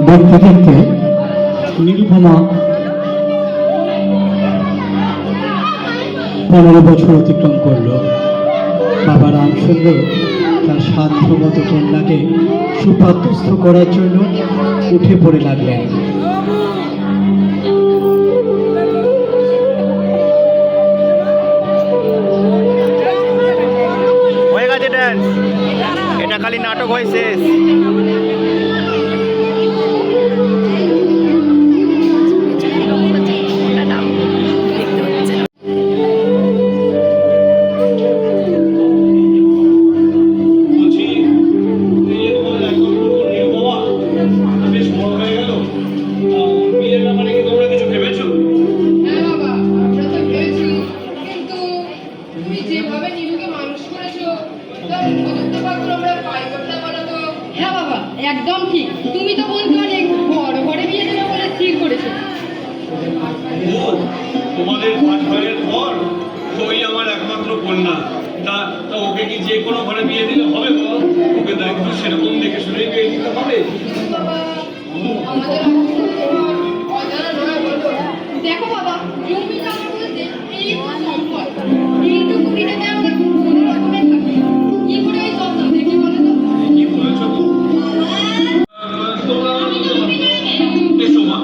দেখতে দেখতে নিরুপমা 15 বছর অতিক্রম করল। বাবা রামচন্দ্র তার সাধ্যমতো কন্যাকে সুপাত্রস্থ করার জন্য উঠে পড়ে লাগলেন। হয়ে গেছে ডান্স, এটা খালি নাটক হয় শেষ। একদম ঠিক, তুমি তো বলতে অনেক বড় ঘরে বিয়ে দেবে বলে স্থির করেছো। তোমাদের 5 ভাইয়ের পর ওই আমার একমাত্র কন্যা, তা ওকে কি যে কোনো ঘরে বিয়ে দিলে হবে? ওকে দায়িত্ব সেরকম দেখে শুনেই বিয়ে দিতে হবে। দেখো বাবা, জমিটা আমার বলতে এই সম্পদ, এইটুকু কুড়িটাতে আমাদের কোনো রকমের থাকে, কি করে এই সব দেখি বলে তো? কি বলেছো তো? এসো মা।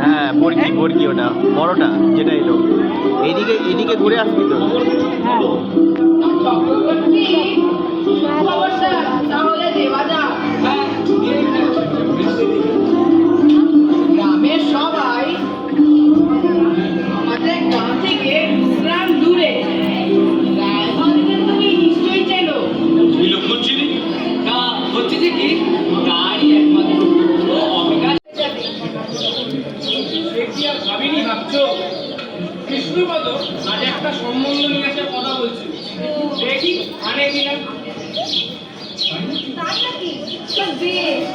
হ্যাঁ, বরকি ওটা বড়টা যেটা এলো, এইদিকে ঘুরে আসবি তো। তাহলে দেওয়া যাক। গ্রামের সবাই আমাদের গ্রাম থেকে গ্রাম দূরে, তুমি নিশ্চয়ই চেনো। এই লক্ষণ চিনি না, হচ্ছে যে কি গাড়ি একমাত্র ভাবিনি ভাবছো কৃষ্ণপদ আজ একটা সম্বন্ধ নিয়ে একটা কথা বলছে, দেখি আনে কিনা। তাই নাকি? বেশ,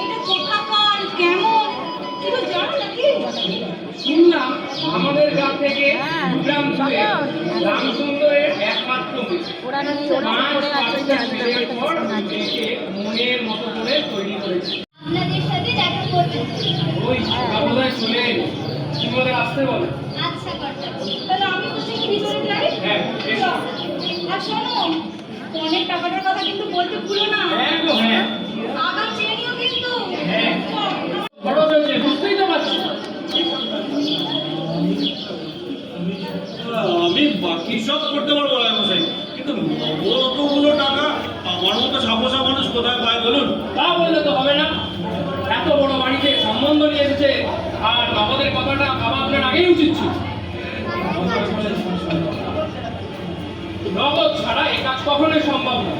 এটা কোথাকার, কেমন এটা জানো নাকি? শুনলাম আমাদের গ্রাম থেকে গ্রাম দূরে রামসুন্দরের একমাত্র মেয়ে। পাঁচ পাঁচটা ছেলের পর একে মনের মতো করে তৈরি করেছে। আপনাদের সাথে দেখা করতে চাই। ওই বাবুদাই চলে এলো, তুমি ওদের আসতে বলো। আচ্ছা কর্তা। তাহলে আমি বলছি কি ভিতরে যাই? হ্যাঁ এসো। আর শোনো, ফোনের টাকাটার কথা কিন্তু বলতে ভুলো না। হ্যাঁ গো হ্যাঁ। আগাম চেয়ে নিও কিন্তু। হ্যাঁ। খরচ হয়েছে, বুঝতেই তো পারছি। আমি বাকি সব করতে পারবো রায়মশাই, কিন্তু নগদ অতগুলো টাকা আমার মতো সাপোসা মানুষ কোথায় পায় বলুন? তা বললে তো হবে না। এত বড় বাড়িতে সম্বন্ধ নিয়ে এসেছে, আর নগদের কথাটা ভাবা আপনার আগেই উচিত ছিল। নগদ ছাড়া এই কাজ কখনোই সম্ভব না।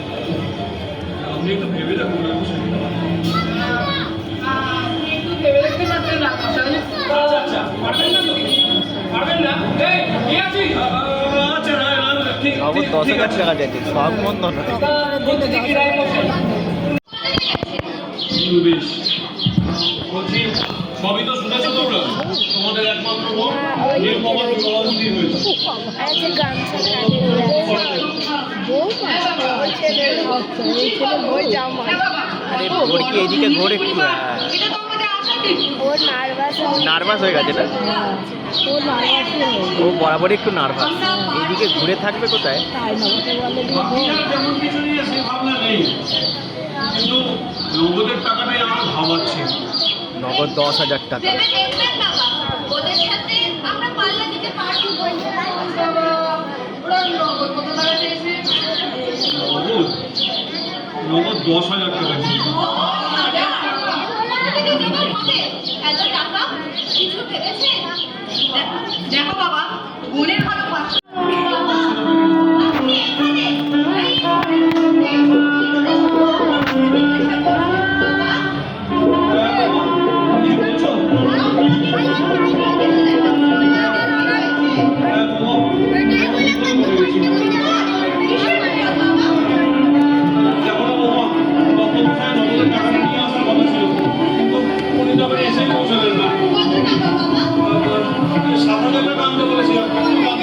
আপনি একটু ভেবে দেখুন রায়মশাই। আপনি একটু ভেবে দেখতে পারতেন না মশাই। আচ্ছা আচ্ছা, পারবেন না তো? পারবেন না? এই, কে আছিস? আচ্ছা ঠিক নগদ 10,000 টাকা চাইছে, সব বন্ধ নয়। বলতে দেখি রায় মশাই। বেশ, বলছি সবই তো শুনেছো তোমরা, তোমাদের একমাত্র বোন নীলকমল বিবাহবতী হয়েছে। আচ্ছা গামছা বই জামা আরে ঘোর কি এইদিকে ঘোর একটু, হ্যাঁ এটা তো আমাদের আশা ছিল। ওর নার্ভাস হয়ে গেছে না, ও নার্ভাস ও বরাবরই একটু নার্ভাস। এইদিকে ঘুরে থাকবে কোথায়? তাই না ওকে বলে ভাবছিলাম তেমন কিছু নিয়ে সেই ভাবনা নেই, কিন্তু নগদের টাকাটাই আমার ভাবাচ্ছি। নগদ 10,000 টাকা। ভেবে দেখবেন বাবা, ওদের সাথে আমরা পাল্লা দিতে পারবো। বাবা, ওরা নগদ কত টাকা চেয়েছে? নগদ নগদ 10,000 টাকা ছিল। এত টাকা কিছু ভেবেছে? দেখো বাবা, বোনের ভালো পাচ্ছ। আপনি এখানে কি বলছো? দেখো না বৌমা, তত্ত্বাবধানে নগদের টাকাটা নিয়ে আসার কথা ছিল, কিন্তু উনি তো আবার এসেই পৌঁছালেন না। 7,000 টাকা আনতে বলেছিলাম, কিন্তু বাকি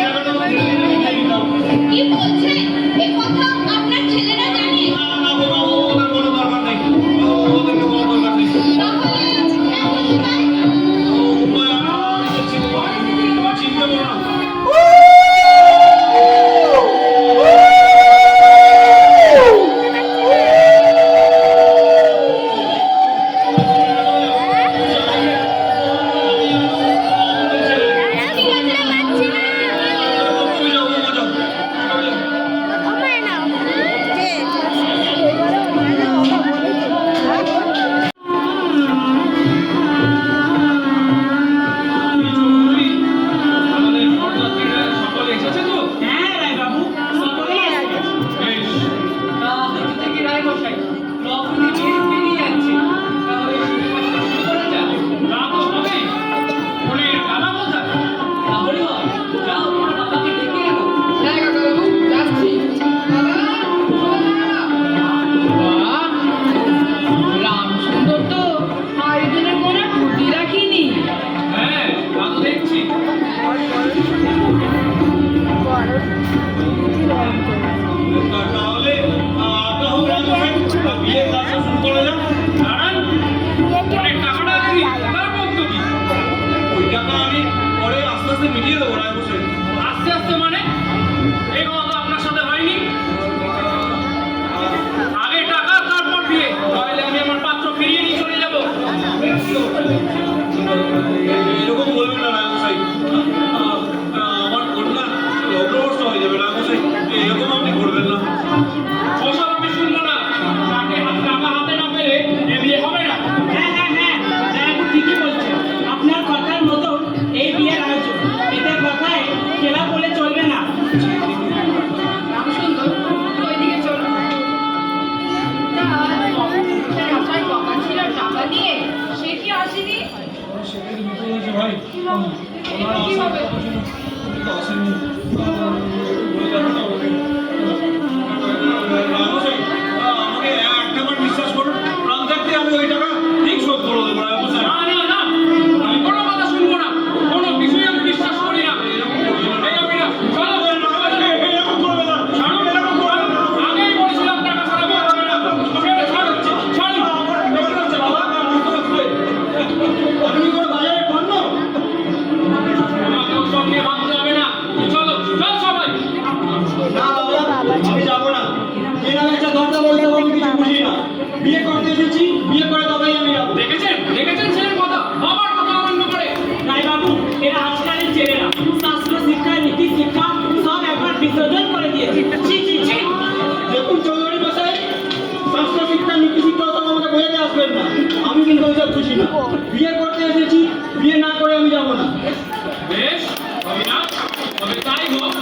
তাই হোক,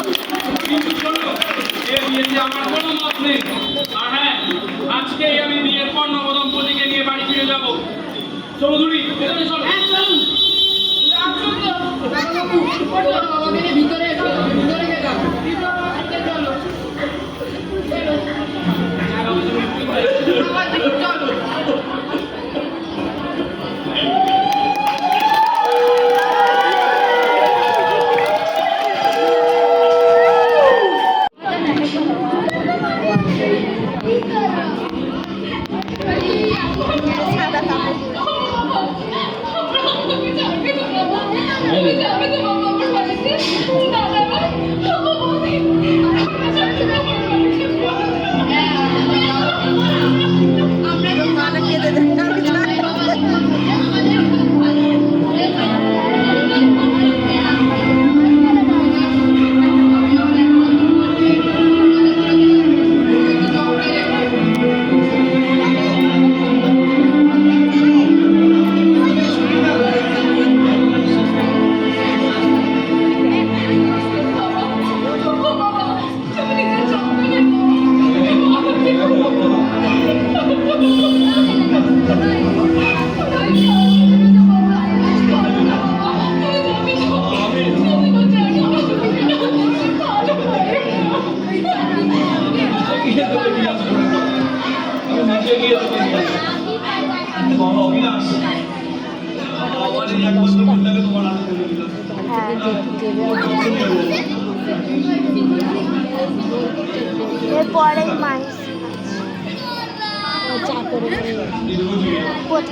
কিন্তু শোনো, এ বিয়েতে আমার কোনো মত নেই। আর হ্যাঁ, আজকেই আমি বিয়ের পর নবদম্পতিকে নিয়ে বাড়ি ফিরে যাব। চৌধুরী, ভেতরে চলো। ভিতরে এসো, ভিতরে গেলাম। চলো। সাদা কাপড় মানা কেঁদে দেয় না আমি নিচে গিয়ে তোকে নিয়ে আসবো। বাবা অবিনাশ, আমার এই একমাত্র কন্যাকে তোমার হাতে তুলে দিলাম। এরপরে মানুষ চা করে সত্যি করে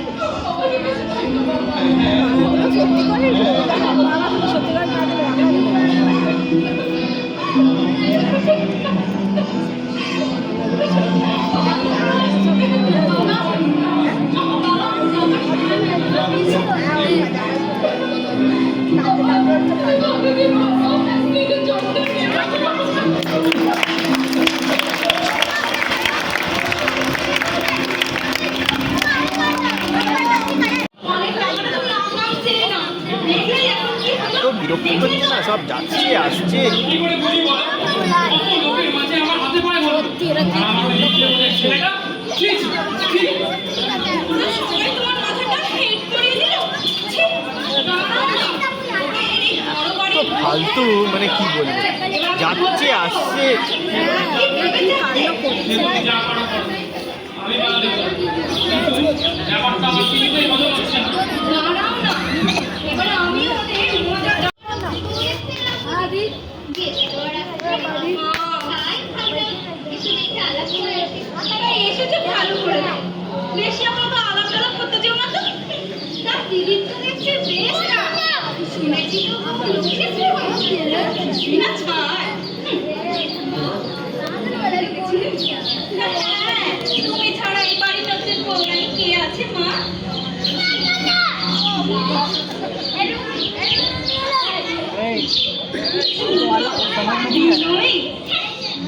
সত্যি করে না তো বিরক্তি হচ্ছে না, সব যাচ্ছে আসছে। কি করে বলি বলো? অত লোকের মাঝে আমার হাতে পায়ে বলো। আর আমার এই ছেলেদের ছেলেটা, ছি, ছি, ছি। তো ফালতু, মানে কি বলবো, যাচ্ছে আসছে। তুমি যা পারো করো। আমি বাধা দেব না। ব্যাপারটা আমার কিছুতেই হজম হচ্ছে না। এসেছে ভালো করে দাও। বেশি আমাকে আলাপ টালাপ করতে যেও না তো। তা দিদির তো দেখছি বেশ না। শুনেছি তো বাবা লক্ষ্মী ছিল। না ছাড়। হ্যাঁ, তুমি ছাড়া এই বাড়িটাতে কল্যাণ কে আছে মা?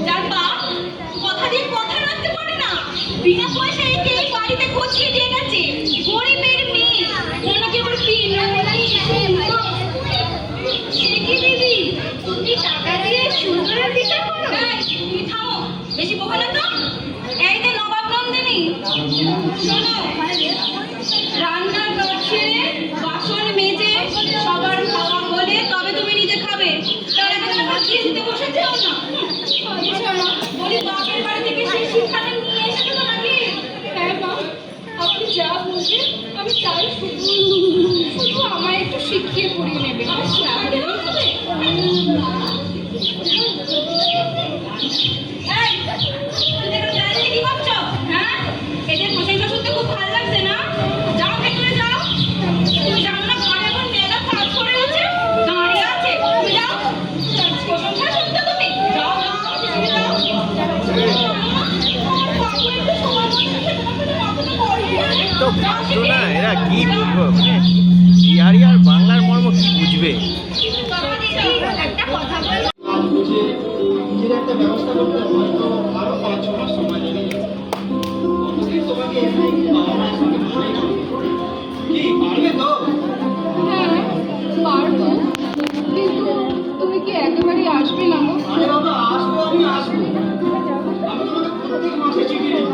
যার বাপ কথা দিয়ে কথা রাখতে পারে না, বিনা পয়সায় একে এই বাড়িতে খোঁজিয়ে দিয়ে গেছে। গরিবের মেয়ে, ওনাকে আবার সে কি দিদি, তুমি টাকা দিয়ে সুন্দরের বিচার করো? তুমি থামো, বেশি বকো না তো। এই যে নবাব নন্দিনী, শোনো, রান্নার কাজ ছেড়ে বাসন মেজে সবার খাওয়া হলে তবে তুমি নিজে খাবে। তার আগে তুমি ভাত খেয়ে দিতে বসে যেও না। বলি বাপের বাড়ি থেকে সেই শিক্ষাটা নিয়ে এসেছো তো নাকি? হ্যাঁ মা, আপনি যা বলছেন আমি তাই শুধু আমায় একটু শিখিয়ে পড়িয়ে নেবে। কি করছো? হ্যাঁ, এদের প্রশংসা শুনতে খুব ভালো লাগছে না? যাও ভেতরে যাও। তুমি জানো না ঘরে এখন মেয়েরা কাজ করে আছে, দাঁড়িয়ে আছে। তুমি যাও, প্রশংসা শুনতে তুমি যাও, তুমি যাও। তো বুঝতো না এরা, কি বলবো, মানে বিহারি আর বাংলার মর্ম কি বুঝবে। একটা কথা বল। নিজের একটা ব্যবস্থা করতে হয়তো আরো 5-6 মাস সময় লেগে যাবে। ততদিন তোমাকে এখানে গিয়ে বাবা মায়ের সঙ্গে মানিয়ে চলতে হবে। কি পারবে তো? হ্যাঁ পারবো, কিন্তু তুমি কি একেবারে মাসে ছুটি নেই।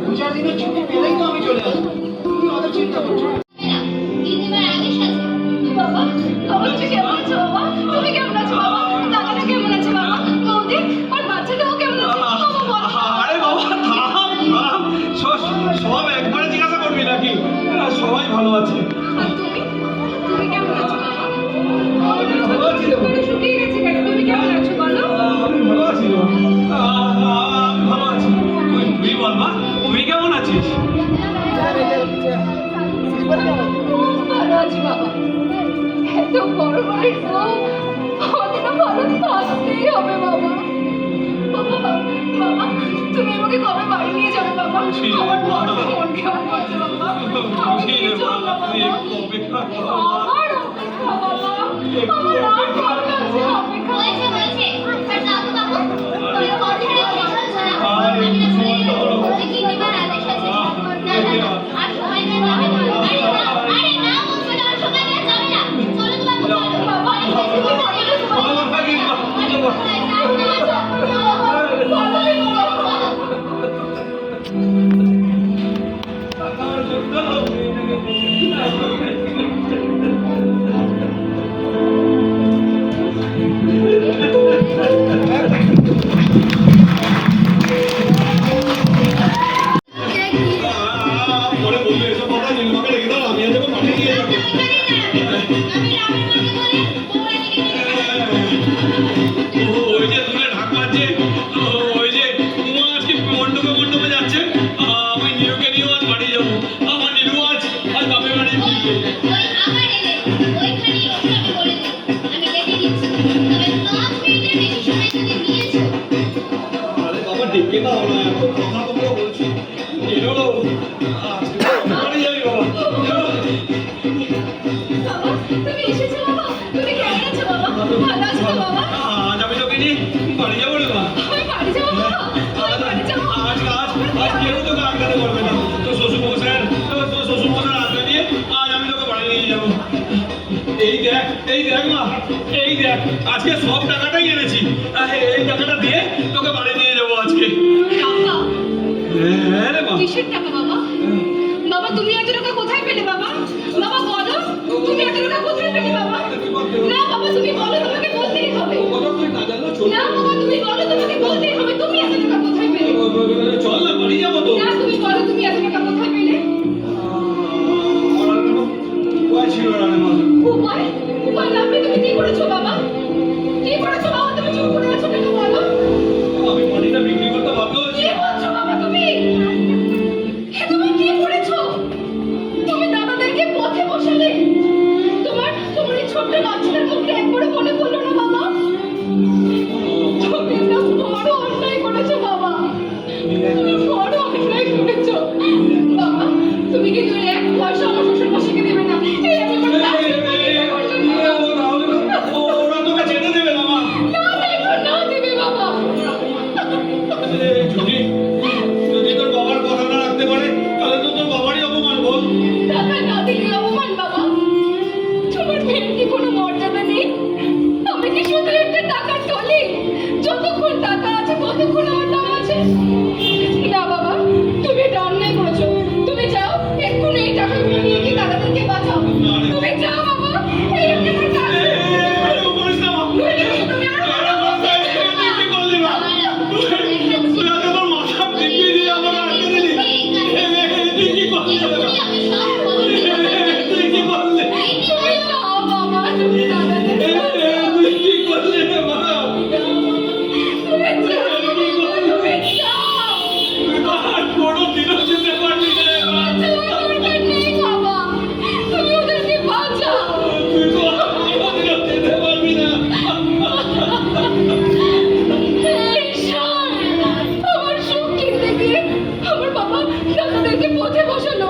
2-4 দিনের ছুটি পেলেই তো আমি চলে আসবো। তুমি অত চিন্তা করছো না। দিদিমার আদেশ আছে। বাবা, বাবা তুমি কেমন আছো বাবা? তুমি কেমন আছো বাবা? দাদাটা কেমন আছে বাবা? বৌদি আর বাচ্চাটাও কেমন আছে? বাবা বলো। আরে বাবা থাম থাম, সব একবারে জিজ্ঞাসা করবি নাকি? সবাই ভালো আছে। আর তুমি? তুমি কেমন আছো বাবা? ভালো আছি রে। বড় শুকিয়ে গেছে কেন? তুমি কেমন আছো বলো? আমি ভালো আছি রে। আমি ভালো আছি। তুই বল মা, তুই কেমন আছিস? খুব ভালো আছি বাবা। এত বড় বাড়ির বউ, আমাকে তো ভালো থাকতেই হবে বাবা। বাবা, বাবা, তুমি আমাকে কবে বাড়ি নিয়ে যাবে বাবা? আমার বড় মন কেমন করছে বাবা। আমি নিয়ে চলো বাবা। অপেক্ষা কর। আমার অপেক্ষা বাবা। আমার আর ভালো লাগছে না অপেক্ষা। হয়েছে হয়েছে আর দাদু বাবু তুমি কথা শেষ হচ্ছে না আরে, আমি না শুনে সময় তো হলো। বলছি কি দিবার আদেশ আছে না না না আর সময় দেওয়া যাবে না আরে না বলছো না আর সময় দেওয়া যাবে না চলো তো বাবু চলো বাবা ভালো থাকিস মা। পরে বলবে এসব কথা, নীলিমাকে রেখে দাও, আমি আর যাবো মাঠে নিয়ে যাবো। ওই যে দূরে ঢাক মারছে, ওই যে উমা আজকে মণ্ডপে যাচ্ছে। আমি নীলুকে নিয়েও আজ বাড়ি যাবো। আমার নীলু আজ বাপের বাড়ি ফিরবে। ওই আমার এলে ওইখানেই ওকে আমি বলে দেব আমি দেখে নিচ্ছি তবে 5 মিনিটের বেশি সময় যদি নিয়েছো আরে বাবা ডেকে দাও না, এত কথা তোমরা বলছো। এলো আজকে তো বাড়ি যাবি বাবা। বাবা, তুমি এসেছো বাবা? তুমি কেমন আছো বাবা? ভালো আছো তো বাবা? আজ আমি তোকে নিয়ে বাড়ি যাবো রে মা। আমি বাড়ি যাবো বাবা। আমি বাড়ি যাবো। আজ কেউ তোকে আটকাতে পারবে না। তোর শ্বশুরমশাই আটকা দিয়ে আজ আমি তোকে বাড়ি নিয়ে যাবো। এই দেখ মা, এই দেখ আজকে সব টাকাটাই এনেছি। এই টাকাটা দিয়ে তোকে বাড়ি নিয়ে যাবো আজকে। টাকা? হ্যাঁ রে মা। কিসের টাকা বাবা? বাবা তুমি এত টাকা কোথায় পেলে বাবা? বাবা বলো, তুমি এত টাকা কোথায় পেলে বাবা? না বাবা তুমি বলো, তোমাকে বলতেই হবে। কথা তুই না জানলেও চলবে। না বাবা তুমি বলো, তোমাকে বলতেই হবে। তুমি এত টাকা কোথায় পেলে? চল না বাড়ি যাবো তো। না তুমি বলো, তুমি এত টাকা কোথায় পেলে? আমার আর কোনো উপায় ছিল না রে মা। উপায়? উপায় না পেয়ে তুমি কি করেছো বাবা? কি করেছো বাবা? তুমি চুপ করে আছো কেন বলো? আমি বাড়িটা বিক্রি করতে বাধ্য হয়েছি। কি বলছো বাবা তুমি? এ তুমি কি করেছো? তুমি দাদাদেরকে পথে বসালে? তোমার এই ছোট্ট বাচ্চাদের মুখে একবারও মনে পড়লো না বাবা? তুমি না বড় অন্যায় করেছো বাবা। তুমি বড় অন্যায় করেছো বাবা। তুমি কিন্তু এক পয়সা আমার শ্বশুর মশাইকে দেবে না। এই আমি আমার ওরা তোকে যেতে দেবে না মা। না দেবে না দেবে বাবা। যদি তোর বাবার কথা না রাখতে পারে তাহলে তো তোর বাবারই অপমান বল। টাকা না দিলে অপমান বাবা। তোমার মেয়ের কি কোনো মর্যাদা নেই? আমি কি শুধু একটা টাকার টলি? যতক্ষণ টাকা আছে ততক্ষণ আমার নাম আছে। না বাবা, তুমি এটা অন্যায় করেছো। তুমি যাও এক্ষুনি এই টাকাগুলো নিয়ে কি দাদাদেরকে বাঁচাও। তুমি যাও বাবা। এই আমি আমার কাজ এরকম করিস না মা। তুমি আমার তুই কি করলি মা? তুই আগে তোর মাথা টিপি দিয়ে আমাকে আটকে দিলি। তুই কি করলি? আমি সব বলে তুই কি করলি? তুমি যাও বাবা। তুমি দাদাদের তুই কি করলি রে মা? তুমি যাও। তুমি যাও। তুই তো আর কোনোদিনও যেতে পারবি না রে মা। দরকার নেই বাবা। তুমি ওদেরকে বাঁচাও। তুই তো আর কোনোদিনও যেতে পারবি না। ঈশ্বর, আমার সুখ কিনতে গিয়ে আমার বাবা দাদাদেরকে পথে বসালো।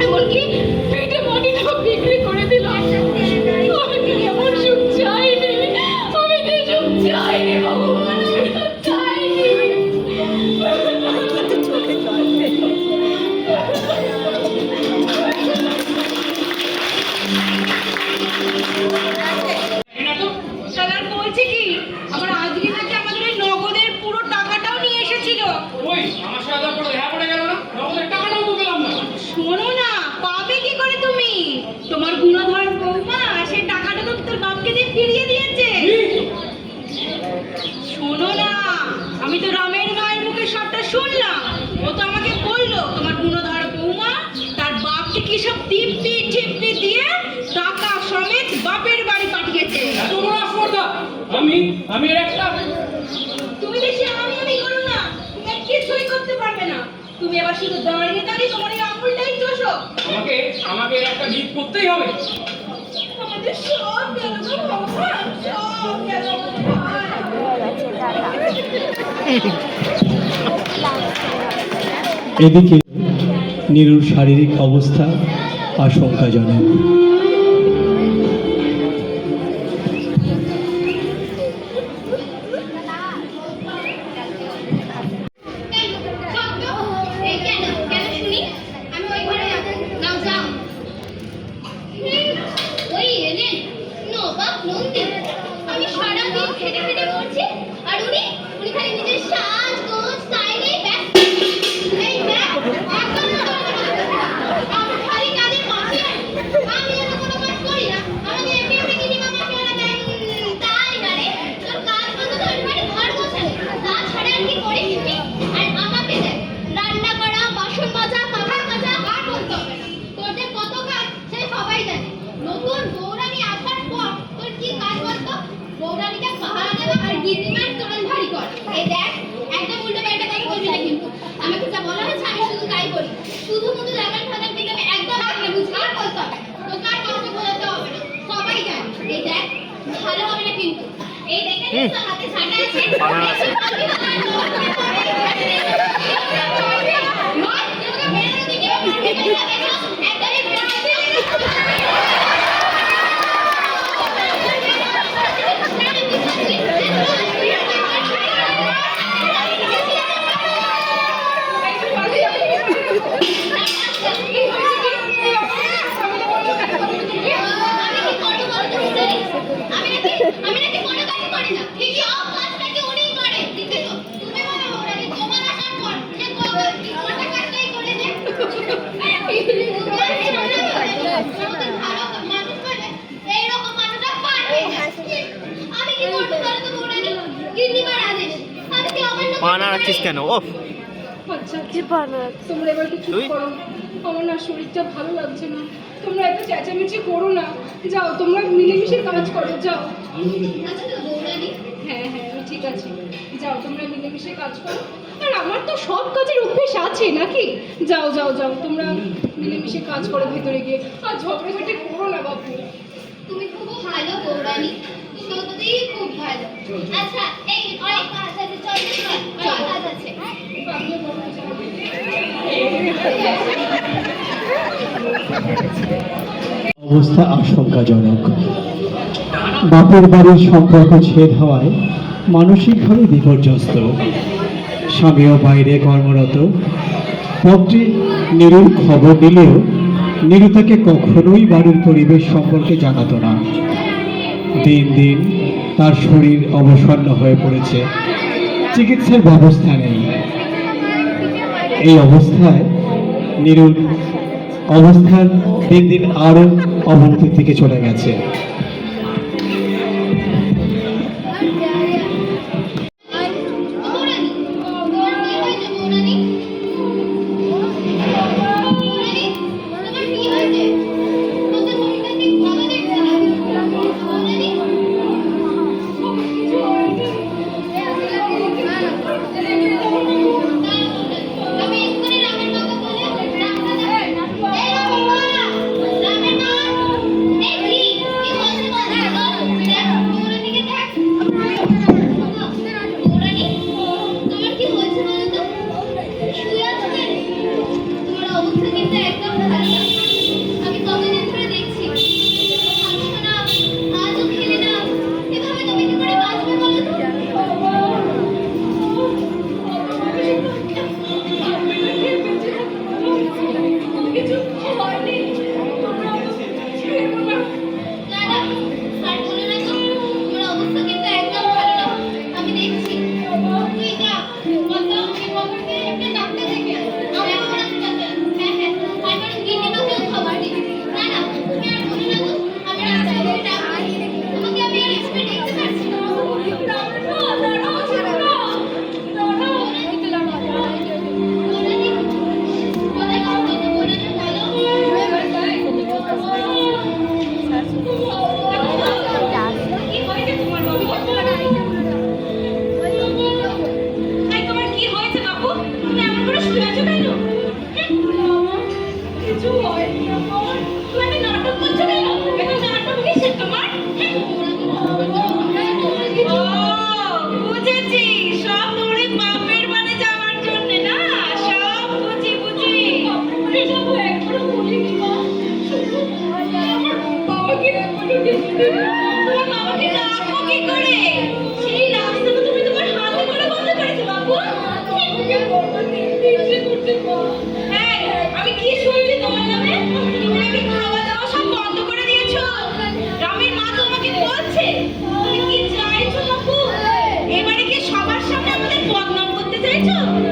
এমনকি পেটে মাটিটাও বিক্রি করে দিল। আমি কি আমার সুখ চাইনি? আমি কি সুখ চাইনি ভগবান? সুখ চাইনি। এটা তো সালার বলছে কি আমার আজকে নাকি আমাদের ওই নগদের পুরো টাকাটাও নিয়ে এসেছিল। ওই শোনো না, আমি তো রামের মায়ের মুখে সবটা শুনলাম। ও তো আমাকে বললো তোমার গুণধর বৌমা তার বাপকে কি সব টিপটি টিপটি দিয়ে টাকা সমেত বাপের বাড়ি পাঠিয়েছে। তোমরা ফোরদা, আমি এর একটা তুমি বেশি আমি করো না, তুমি আর কিছুই করতে পারবে না। তুমি এবার শুধু দাঁড়িয়ে দাঁড়িয়ে তোমার এই আঙুলটাই চোষো। আমাকে এর একটা ভিত করতেই হবে। আমাদের সব গেল গো ভগবান, সব গেল ভগবান। এদিকে নীরুর শারীরিক অবস্থা আশঙ্কাজনক। এই শব্দ, এই কেন শুনি? আমি ওই ঘরে যাবো। নাও যাও। ওই এলেন নবাব নন্দিন। আমি সারাদিন খেটে খেটে মরছি, আর উনি খালি নিজের সাজ গোজ স্টাইলেই ব্যস্ত। এই দেখ, একদম আমি খালি কাজের মাসি। আমি যেন কোনো কাজ করি না, আমাকে এমনি কিনি মামা কেনা দেন। তাই মানে তোর কাজ বন্ধ ধরে মানে ঘর গোছানো, তাছাড়া আর কি করিস তুই? আর আমাকে দেখ, রান্না করা, বাসন মাজা, কাপড় কাচা, আর বলতে হবে না। তোর যে কত কাজ সে সবাই জানে। নতুন বৌরানী আসার পর তোর কি কাজ বলতো? বৌরানীকে পাহারা দেওয়া আর গিন্নিমার তোরণ ভারী করা। এই দেখ, একদম উল্টো পাল্টা কথা বলবি না কিন্তু। আমাকে যা বলা হয়েছে আমি শুধু তাই করি। শুধু মুধু লাগান ফাগান দিকে আমি একদম আগে বুঝলি। আর বলতে হবে না, তোকে আর কাউকে বোঝাতে হবে না, সবাই জানে। এই দেখ, ভালো হবে না কিন্তু। এই দেখে নিস তোর হাতে ছাটা আছে। বেশি পাবি না, আর নয়, তোকে মেরে দিকে একদমই আমি নাকি কোনো কাজই করি না। এই সব কাজটাকে উনিই করে। কিন্তু তুমি মনে হয় ওরা তোমার আসার পর যে কটা কাজটাই করে যে এইরকম মানুষটা পার হয়ে যায়। আমি কি করবো বলো তো বৌরানী? গিন্নিমার আদেশ। আমি কি আমার লোক পা নাড়াচ্ছিস কেন? ও আচ্ছা তোমরা এবার কি চুপ তুই? করো, আমার না শরীরটা ভালো লাগছে না। তোমরা এত চেঁচামেচি করো না, যাও তোমরা মিলেমিশে কাজ করো, যাও। আচ্ছা তো বৌরানী, হ্যাঁ আমি ঠিক আছে, যাও তোমরা মিলেমিশে কাজ করো। আর আমার তো সব কাজের অভ্যেস আছে নাকি। যাও তোমরা মিলেমিশে কাজ করো ভেতরে গিয়ে, আর ঝগড়াঝাটি করো না বাবু। তুমি খুব ভালো বৌরানী, সত্যিই খুব ভালো। আচ্ছা এই অনেক কাজ আছে, চল অনেক কাজ আছে। আমিও বলবো, যাও। অবস্থা আশঙ্কাজনক। বাপের বাড়ির সম্পর্ক ছেদ হওয়ায় মানসিকভাবে বিপর্যস্ত। স্বামীও বাইরে কর্মরত। পত্রে নীরুর খবর দিলেও নীরু তাকে কখনোই বাড়ির পরিবেশ সম্পর্কে জানাতো না। দিন দিন তার শরীর অবসন্ন হয়ে পড়েছে, চিকিৎসার ব্যবস্থা নেই। এই অবস্থায় নীরুর অবস্থান দিন দিন আরো অবনতির দিকে চলে গেছে। বৌরানী, তোমার কি হয়েছে বৌরানী? বৌরানী, তোমার কি হয়েছে? তোমার শরীরটা ঠিক ভালো দেখতে না। বৌরানী, আমি এক্ষুনি রামের মাকে বলে রামটা দেখাই। এই রামের মা! রামের মা! এই কি? কি হয়েছে? দেখেছো